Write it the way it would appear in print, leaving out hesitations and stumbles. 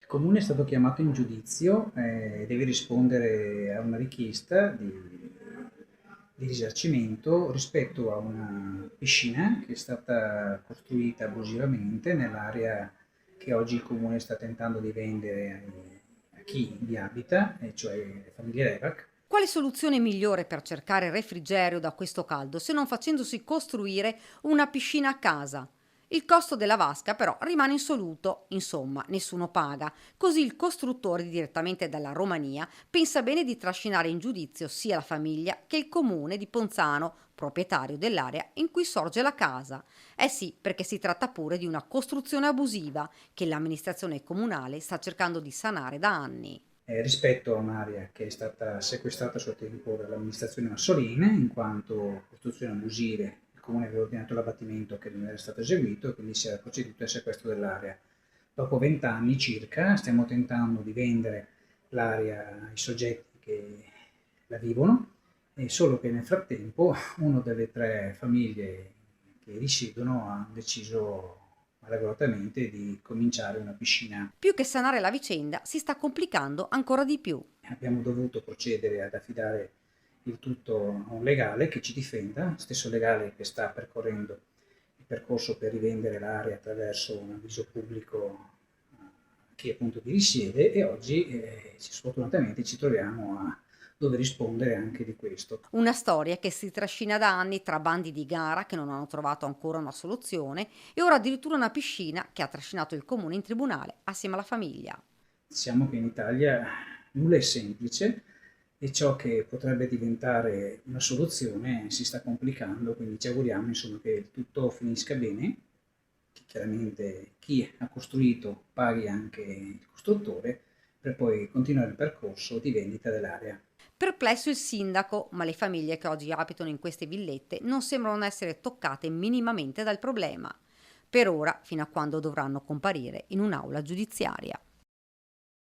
Comune è stato chiamato in giudizio e deve rispondere a una richiesta di risarcimento rispetto a una piscina che è stata costruita abusivamente nell'area che oggi il Comune sta tentando di vendere a chi vi abita, e cioè le famiglie Revac. Quale soluzione migliore per cercare refrigerio da questo caldo se non facendosi costruire una piscina a casa? Il costo della vasca però rimane insoluto, insomma, nessuno paga. Così il costruttore direttamente dalla Romania pensa bene di trascinare in giudizio sia la famiglia che il comune di Ponzano, proprietario dell'area in cui sorge la casa. Eh sì, perché si tratta pure di una costruzione abusiva che l'amministrazione comunale sta cercando di sanare da anni. Rispetto a un'area che è stata sequestrata a suo tempo dall'amministrazione Massolini, in quanto costruzioni abusive, il comune aveva ordinato l'abbattimento che non era stato eseguito e quindi si era proceduto al sequestro dell'area. Dopo 20 anni circa stiamo tentando di vendere l'area ai soggetti che la vivono, e solo che nel frattempo una delle tre famiglie che risiedono ha deciso malaguratamente di cominciare una piscina. Più che sanare la vicenda, si sta complicando ancora di più. Abbiamo dovuto procedere ad affidare il tutto a un legale che ci difenda, stesso legale che sta percorrendo il percorso per rivendere l'area attraverso un avviso pubblico a chi appunto vi risiede, e oggi sfortunatamente ci troviamo a dover rispondere anche di questo. Una storia che si trascina da anni tra bandi di gara che non hanno trovato ancora una soluzione e ora addirittura una piscina che ha trascinato il comune in tribunale assieme alla famiglia. Diciamo che in Italia nulla è semplice e ciò che potrebbe diventare una soluzione si sta complicando, quindi ci auguriamo insomma che il tutto finisca bene, che chiaramente chi ha costruito paghi anche il costruttore, per poi continuare il percorso di vendita dell'area. Perplesso il sindaco, ma le famiglie che oggi abitano in queste villette non sembrano essere toccate minimamente dal problema. Per ora, fino a quando dovranno comparire in un'aula giudiziaria.